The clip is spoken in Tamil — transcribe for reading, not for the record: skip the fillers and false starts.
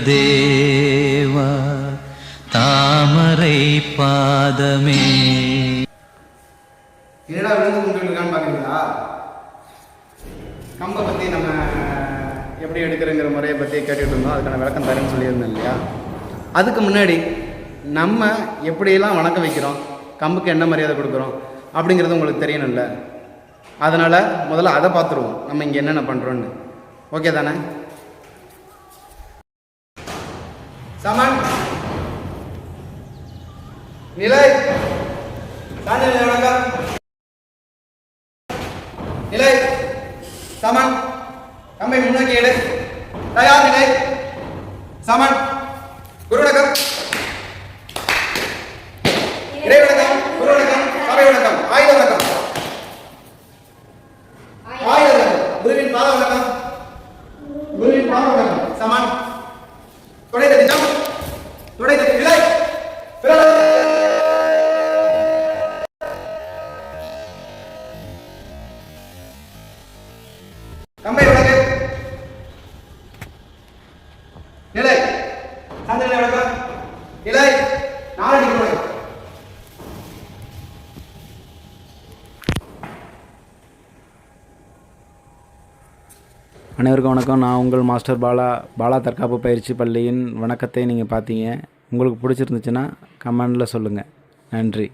தேவா தாமரை பாதமே. என்னடா விழுந்து கொண்டு இருக்கான்னு பார்க்குறீங்களா? கம்பை பற்றி நம்ம எப்படி எடுக்கிறங்கிற முறையை பற்றி கேட்டுகிட்டு இருந்தோம். அதுக்கான விளக்கம் தரேன்னு சொல்லியிருந்தேன் இல்லையா? அதுக்கு முன்னாடி நம்ம எப்படியெல்லாம் வணக்கம் வைக்கிறோம், கம்புக்கு என்ன மரியாதை கொடுக்குறோம் அப்படிங்கிறது உங்களுக்கு தெரியணும்ல. அதனால் முதல்ல அதை பார்த்துருவோம், நம்ம இங்கே என்னென்ன பண்ணுறோன்னு. ஓகே தானே? சமன் நிலை சாந்திநிலை வணக்கம். நிலை சமன் கம்பை முன்னோக்கி எடு. தயார் நிலை சமன். குரு வணக்கம். இறை வணக்கம். குரு வணக்கம். சபை வணக்கம். ஆயுத வணக்கம். ஆயுத வணக்கம். குருவின் பாத வணக்கம். குருவின் பாத வணக்கம். சமன். தொடை தட்டி தொடை தட்டி நிலை கம்பை வணக்கம். நிலை சாந்திநிலை வணக்கம். நிலை நாலடி வணக்கம். அனைவருக்கும் வணக்கம். நான் உங்கள் மாஸ்டர் பாலா தற்காப்பு பயிற்சி பள்ளியின் வணக்கத்தை நீங்கள் பார்த்தீங்க. உங்களுக்கு பிடிச்சிருந்துச்சுன்னா கமெண்டில் சொல்லுங்கள். நன்றி.